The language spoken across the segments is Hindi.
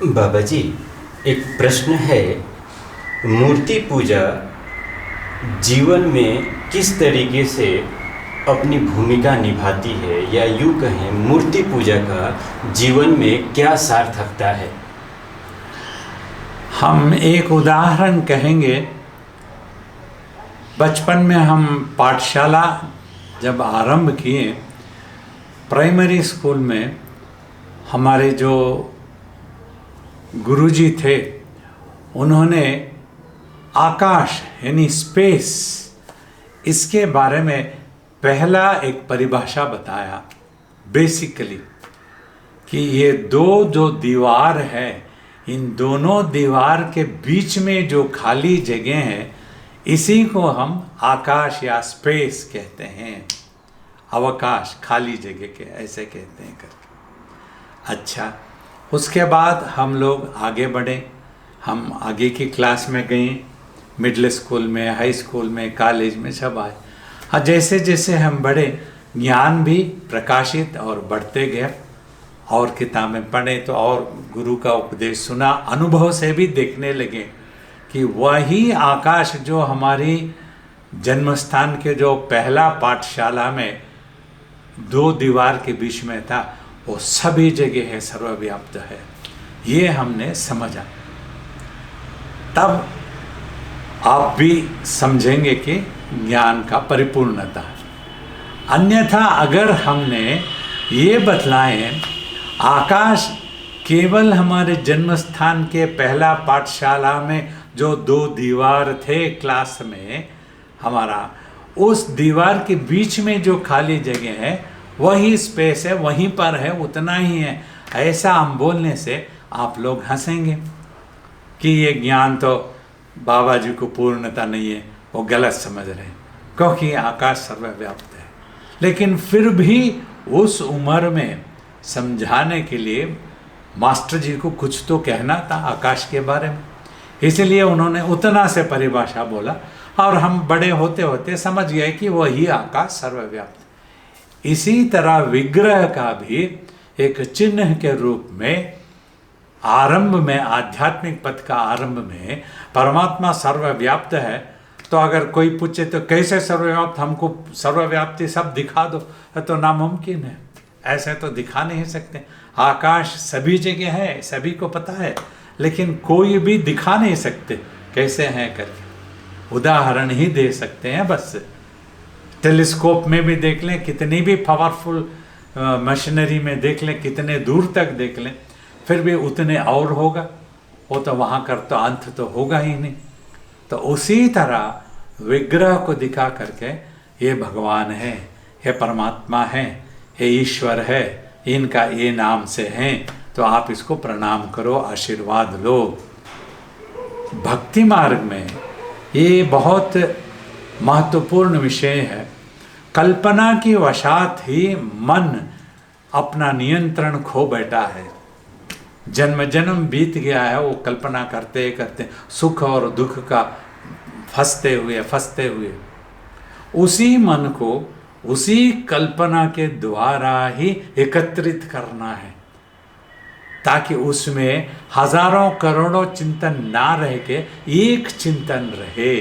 बाबा जी, एक प्रश्न है। मूर्ति पूजा जीवन में किस तरीके से अपनी भूमिका निभाती है, या यूँ कहें मूर्ति पूजा का जीवन में क्या सार्थकता है? हम एक उदाहरण कहेंगे। बचपन में हम पाठशाला जब आरंभ किए, प्राइमरी स्कूल में हमारे जो गुरुजी थे उन्होंने आकाश यानी स्पेस, इसके बारे में पहला एक परिभाषा बताया बेसिकली कि ये दो जो दीवार है, इन दोनों दीवार के बीच में जो खाली जगह है इसी को हम आकाश या स्पेस कहते हैं। अवकाश, खाली जगह के ऐसे कहते हैं करके। अच्छा, उसके बाद हम लोग आगे बढ़े, हम आगे की क्लास में गए, मिडिल स्कूल में, हाई स्कूल में, कॉलेज में सब आए। हाँ, जैसे जैसे हम बढ़े ज्ञान भी प्रकाशित और बढ़ते गया, और किताबें पढ़े तो और गुरु का उपदेश सुना, अनुभव से भी देखने लगे कि वही आकाश जो हमारी जन्मस्थान के जो पहला पाठशाला में दो दीवार के बीच में था, वो सभी जगह है, सर्वव्याप्त है। ये हमने समझा। तब आप भी समझेंगे कि ज्ञान का परिपूर्णता है। अन्यथा अगर हमने ये बतलाएं आकाश केवल हमारे जन्मस्थान के पहला पाठशाला में जो दो दीवार थे क्लास में हमारा, उस दीवार के बीच में जो खाली जगह है वही स्पेस है, वहीं पर है, उतना ही है, ऐसा हम बोलने से आप लोग हंसेंगे कि ये ज्ञान तो बाबा जी को पूर्णता नहीं है, वो गलत समझ रहे हैं, क्योंकि आकाश सर्वव्याप्त है। लेकिन फिर भी उस उम्र में समझाने के लिए मास्टर जी को कुछ तो कहना था आकाश के बारे में, इसलिए उन्होंने उतना से परिभाषा बोला और हम बड़े होते होते समझ गए कि वही आकाश सर्वव्याप्त है। इसी तरह विग्रह का भी एक चिन्ह के रूप में आरंभ में, आध्यात्मिक पथ का आरंभ में परमात्मा सर्वव्याप्त है। तो अगर कोई पूछे तो कैसे सर्वव्याप्त, हमको सर्वव्याप्ति सब दिखा दो, तो नामुमकिन है, ऐसे तो दिखा नहीं सकते। आकाश सभी जगह है, सभी को पता है, लेकिन कोई भी दिखा नहीं सकते कैसे हैं करके। उदाहरण ही दे सकते हैं बस। टेलीस्कोप में भी देख लें, कितनी भी पावरफुल मशीनरी में देख लें, कितने दूर तक देख लें, फिर भी उतने और होगा, वो तो वहाँ कर तो अंत तो होगा ही नहीं। तो उसी तरह विग्रह को दिखा करके ये भगवान है, ये परमात्मा है, ये ईश्वर है, इनका ये नाम से हैं, तो आप इसको प्रणाम करो, आशीर्वाद लो। भक्ति मार्ग में ये बहुत महत्वपूर्ण विषय है। कल्पना की वशात ही मन अपना नियंत्रण खो बैठा है। जन्म जन्म बीत गया है, वो कल्पना करते करते सुख और दुख का फंसते हुए उसी मन को उसी कल्पना के द्वारा ही एकत्रित करना है, ताकि उसमें हजारों करोड़ों चिंतन ना रह के एक चिंतन रहे।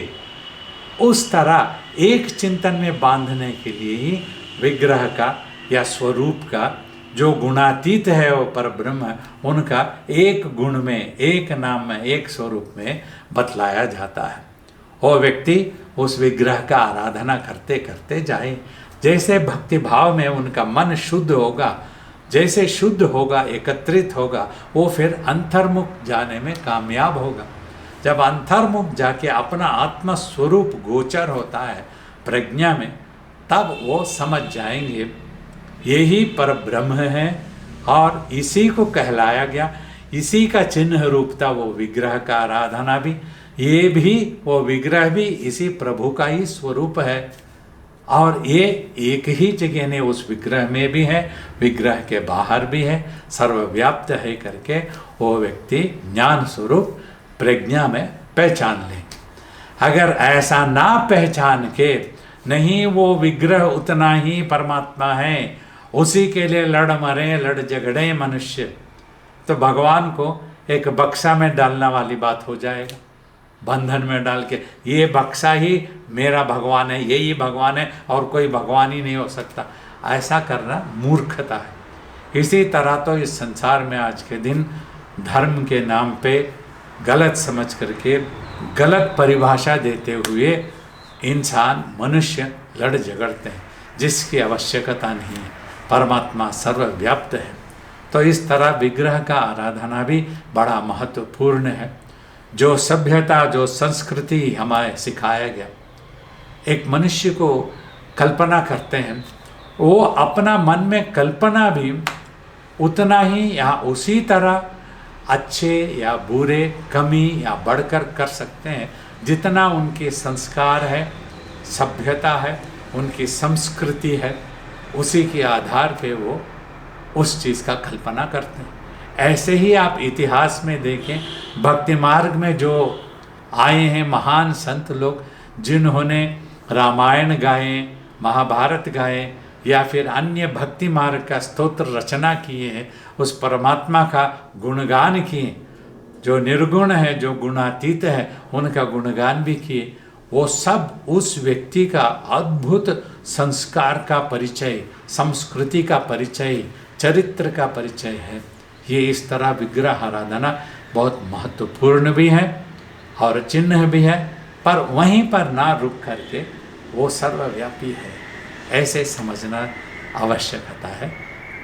उस तरह एक चिंतन में बांधने के लिए ही विग्रह का या स्वरूप का जो गुणातीत है वो पर ब्रह्म, उनका एक गुण में, एक नाम में, एक स्वरूप में बतलाया जाता है। वो व्यक्ति उस विग्रह का आराधना करते करते जाए। जैसे भक्ति भाव में उनका मन शुद्ध होगा, जैसे शुद्ध होगा, एकत्रित होगा, वो फिर अंतर्मुख जाने में कामयाब होगा। जब अंतर्मुख जाके अपना आत्म स्वरूप गोचर होता है प्रज्ञा में, तब वो समझ जाएंगे यही पर ब्रह्म है और इसी को कहलाया गया। इसी का चिन्ह रूपता वो विग्रह का आराधना भी, ये भी वो विग्रह भी इसी प्रभु का ही स्वरूप है। और ये एक ही जगह ने उस विग्रह में भी है, विग्रह के बाहर भी है, सर्वव्याप्त है करके वो व्यक्ति ज्ञान स्वरूप प्रज्ञा में पहचान ले। अगर ऐसा ना पहचान के नहीं वो विग्रह उतना ही परमात्मा है, उसी के लिए लड़ मरे लड़ झगड़े मनुष्य, तो भगवान को एक बक्सा में डालने वाली बात हो जाएगा, बंधन में डाल के ये बक्सा ही मेरा भगवान है, यही भगवान है और कोई भगवान ही नहीं हो सकता, ऐसा करना मूर्खता है। इसी तरह तो इस संसार में आज के दिन धर्म के नाम पे गलत समझ करके गलत परिभाषा देते हुए इंसान मनुष्य लड़ झगड़ते हैं, जिसकी आवश्यकता नहीं है। परमात्मा सर्वव्याप्त है। तो इस तरह विग्रह का आराधना भी बड़ा महत्वपूर्ण है। जो सभ्यता, जो संस्कृति हमें सिखाया गया, एक मनुष्य को कल्पना करते हैं, वो अपना मन में कल्पना भी उतना ही या उसी तरह अच्छे या बुरे, कमी या बढ़कर कर सकते हैं जितना उनके संस्कार है, सभ्यता है, उनकी संस्कृति है, उसी के आधार पे वो उस चीज़ का कल्पना करते हैं। ऐसे ही आप इतिहास में देखें, भक्ति मार्ग में जो आए हैं महान संत लोग, जिन्होंने रामायण गाए, महाभारत गाए या फिर अन्य भक्ति मार्ग का स्तोत्र रचना किए हैं, उस परमात्मा का गुणगान किए, जो निर्गुण है, जो गुणातीत है, उनका गुणगान भी किए, वो सब उस व्यक्ति का अद्भुत संस्कार का परिचय, संस्कृति का परिचय, चरित्र का परिचय है। ये इस तरह विग्रह आराधना बहुत महत्वपूर्ण भी है और चिन्ह भी है, पर वहीं पर ना रुक करके वो सर्वव्यापी है, ऐसे समझना आवश्यकता है,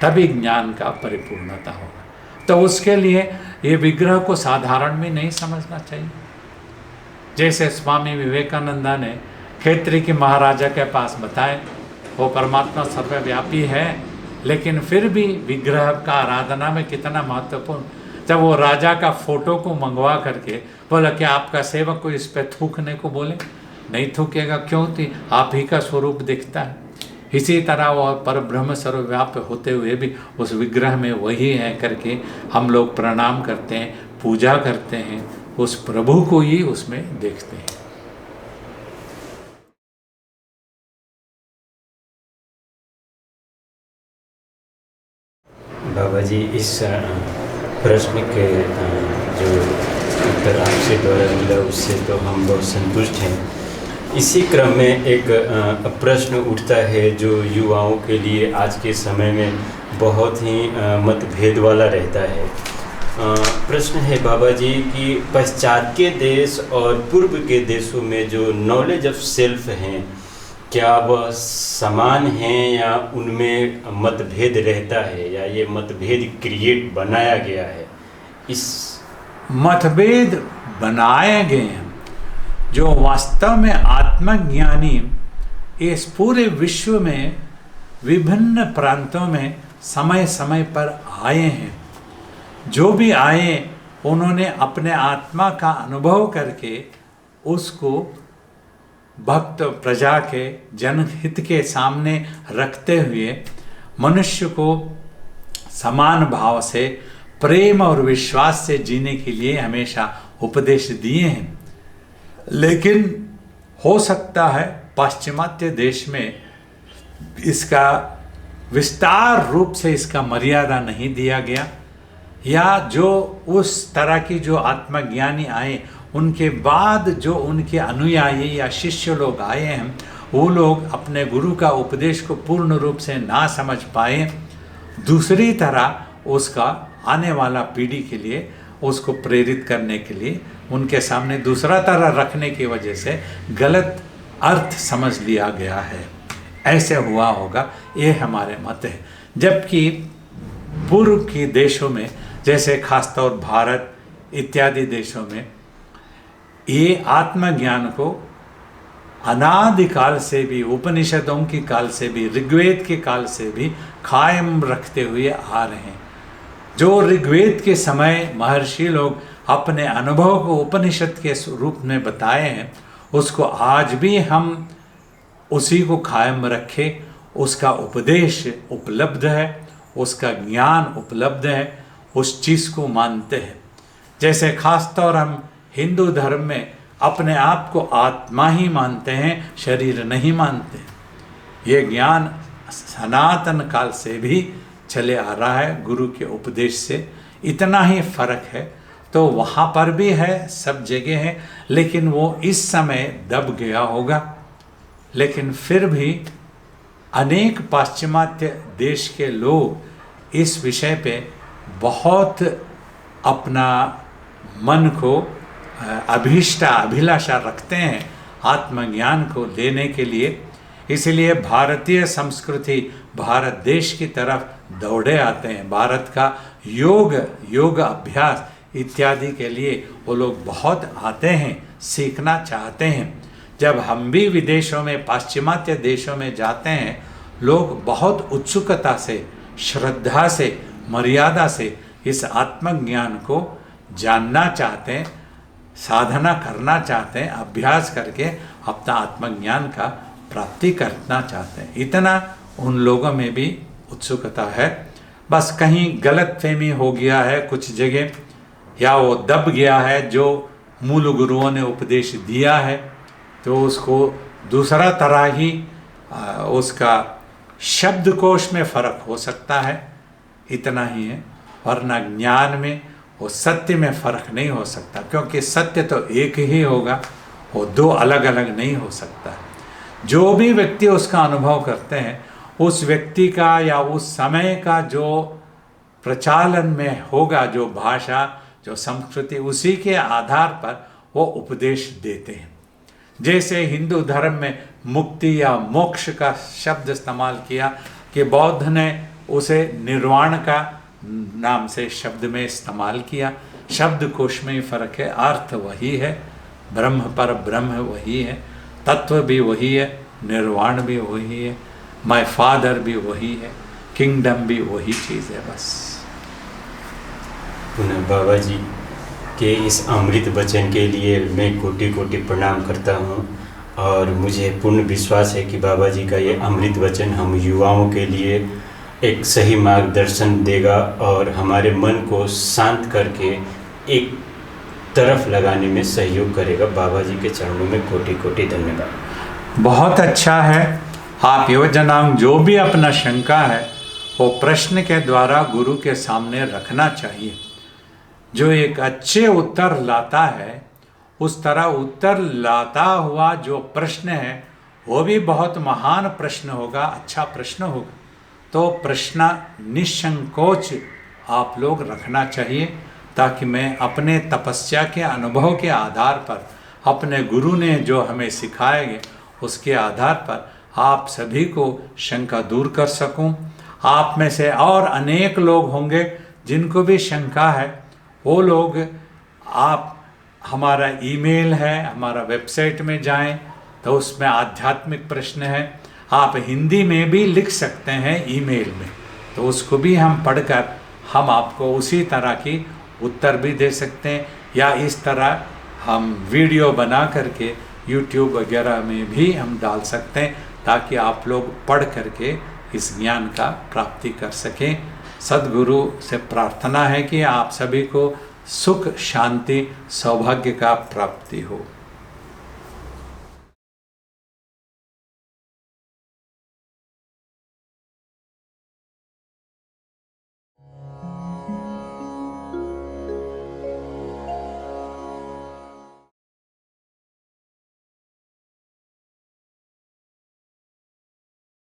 तभी ज्ञान का परिपूर्णता होगा। तो उसके लिए ये विग्रह को साधारण में नहीं समझना चाहिए। जैसे स्वामी विवेकानंदा ने खेत्री के महाराजा के पास बताए, वो परमात्मा सर्वव्यापी है, लेकिन फिर भी विग्रह का आराधना में कितना महत्वपूर्ण। जब वो राजा का फोटो को मंगवा करके बोला कि आपका सेवक को इस पे थूकने को बोले, नहीं थूकेगा, क्यों थी, आप ही का स्वरूप दिखता है। इसी तरह वो परब्रह्म सर्वव्यापी होते हुए भी उस विग्रह में वही है करके हम लोग प्रणाम करते हैं, पूजा करते हैं, उस प्रभु को ही उसमें देखते हैं। बाबा जी, इस प्रश्न के जो उत्तर आपसे द्वारा मिला उससे तो हम बहुत संतुष्ट हैं। इसी क्रम में एक प्रश्न उठता है जो युवाओं के लिए आज के समय में बहुत ही मतभेद वाला रहता है। प्रश्न है बाबा जी कि पाश्चात्य देश और पूर्व के देशों में जो नॉलेज ऑफ सेल्फ हैं, क्या वह समान हैं या उनमें मतभेद रहता है, या ये मतभेद क्रिएट बनाया गया है? इस मतभेद बनाए गए हैं। जो वास्तव में आत्मज्ञानी इस पूरे विश्व में विभिन्न प्रांतों में समय समय पर आए हैं, जो भी आए उन्होंने अपने आत्मा का अनुभव करके उसको भक्त प्रजा के जनहित के सामने रखते हुए मनुष्य को समान भाव से, प्रेम और विश्वास से जीने के लिए हमेशा उपदेश दिए हैं। लेकिन हो सकता है पाश्चिमात्य देश में इसका विस्तार रूप से इसका मर्यादा नहीं दिया गया, या जो उस तरह की जो आत्मज्ञानी आए उनके बाद जो उनके अनुयायी या शिष्य लोग आए हैं, वो लोग अपने गुरु का उपदेश को पूर्ण रूप से ना समझ पाए, दूसरी तरह उसका आने वाला पीढ़ी के लिए उसको प्रेरित करने के लिए उनके सामने दूसरा तरह रखने की वजह से गलत अर्थ समझ लिया गया है। ऐसे हुआ होगा, ये हमारे मत है। जबकि पूर्व के देशों में, जैसे खासतौर भारत इत्यादि देशों में, ये आत्मज्ञान को अनादिकाल से भी, उपनिषदों के काल से भी, ऋग्वेद के काल से भी कायम रखते हुए आ रहे हैं। जो ऋग्वेद के समय महर्षि लोग अपने अनुभव को उपनिषद के रूप में बताए हैं, उसको आज भी हम उसी को कायम रखें। उसका उपदेश उपलब्ध है, उसका ज्ञान उपलब्ध है, उस चीज़ को मानते हैं। जैसे खासतौर हम हिंदू धर्म में अपने आप को आत्मा ही मानते हैं, शरीर नहीं मानते। ये ज्ञान सनातन काल से भी चले आ रहा है गुरु के उपदेश से। इतना ही फर्क है। तो वहाँ पर भी है, सब जगह है, लेकिन वो इस समय दब गया होगा। लेकिन फिर भी अनेक पाश्चिमात्य देश के लोग इस विषय पे बहुत अपना मन को अभिलाषा रखते हैं आत्मज्ञान को लेने के लिए। इसलिए भारतीय संस्कृति भारत देश की तरफ दौड़े आते हैं। भारत का योग अभ्यास इत्यादि के लिए वो लोग बहुत आते हैं, सीखना चाहते हैं। जब हम भी विदेशों में, पाश्चिमात्य देशों में जाते हैं, लोग बहुत उत्सुकता से, श्रद्धा से, मर्यादा से इस आत्मज्ञान को जानना चाहते हैं, साधना करना चाहते हैं, अभ्यास करके अपना आत्मज्ञान का प्राप्ति करना चाहते हैं। इतना उन लोगों में भी उत्सुकता है। बस कहीं गलतफहमी हो गया है कुछ जगह, या वो दब गया है जो मूल गुरुओं ने उपदेश दिया है, तो उसको दूसरा तरह ही उसका शब्दकोश में फर्क हो सकता है, इतना ही है। वरना ज्ञान में और सत्य में फर्क नहीं हो सकता, क्योंकि सत्य तो एक ही होगा, वो दो अलग अलग नहीं हो सकता। जो भी व्यक्ति उसका अनुभव करते हैं, उस व्यक्ति का या उस समय का जो प्रचालन में होगा, जो भाषा, जो संस्कृति, उसी के आधार पर वो उपदेश देते हैं। जैसे हिंदू धर्म में मुक्ति या मोक्ष का शब्द इस्तेमाल किया कि बौद्ध ने उसे निर्वाण का नाम से शब्द में इस्तेमाल किया। शब्दकोश में ही फर्क है, अर्थ वही है, ब्रह्म पर ब्रह्म वही है, तत्व भी वही है, निर्वाण भी वही है, माय फादर भी वही है, किंगडम भी वही चीज़ है। बस पुनः बाबा जी के इस अमृत वचन के लिए मैं कोटि कोटि प्रणाम करता हूँ, और मुझे पूर्ण विश्वास है कि बाबा जी का ये अमृत वचन हम युवाओं के लिए एक सही मार्गदर्शन देगा और हमारे मन को शांत करके एक तरफ लगाने में सहयोग करेगा। बाबा जी के चरणों में कोटि कोटि धन्यवाद। बहुत अच्छा है। आप युवजनांग जो भी अपना शंका है वो प्रश्न के द्वारा गुरु के सामने रखना चाहिए। जो एक अच्छे उत्तर लाता है, उस तरह उत्तर लाता हुआ जो प्रश्न है वो भी बहुत महान प्रश्न होगा, अच्छा प्रश्न होगा। तो प्रश्न निसंकोच आप लोग रखना चाहिए, ताकि मैं अपने तपस्या के अनुभव के आधार पर, अपने गुरु ने जो हमें सिखाएंगे उसके आधार पर आप सभी को शंका दूर कर सकूं। आप में से और अनेक लोग होंगे जिनको भी शंका है, वो लोग, आप, हमारा ईमेल है, हमारा वेबसाइट में जाएं तो उसमें आध्यात्मिक प्रश्न है। आप हिंदी में भी लिख सकते हैं ईमेल में, तो उसको भी हम पढ़कर हम आपको उसी तरह की उत्तर भी दे सकते हैं, या इस तरह हम वीडियो बना करके यूट्यूब वगैरह में भी हम डाल सकते हैं, ताकि आप लोग पढ़ करके इस ज्ञान का प्राप्ति कर सकें। सद्गुरु से प्रार्थना है कि आप सभी को सुख, शांति, सौभाग्य का प्राप्ति हो।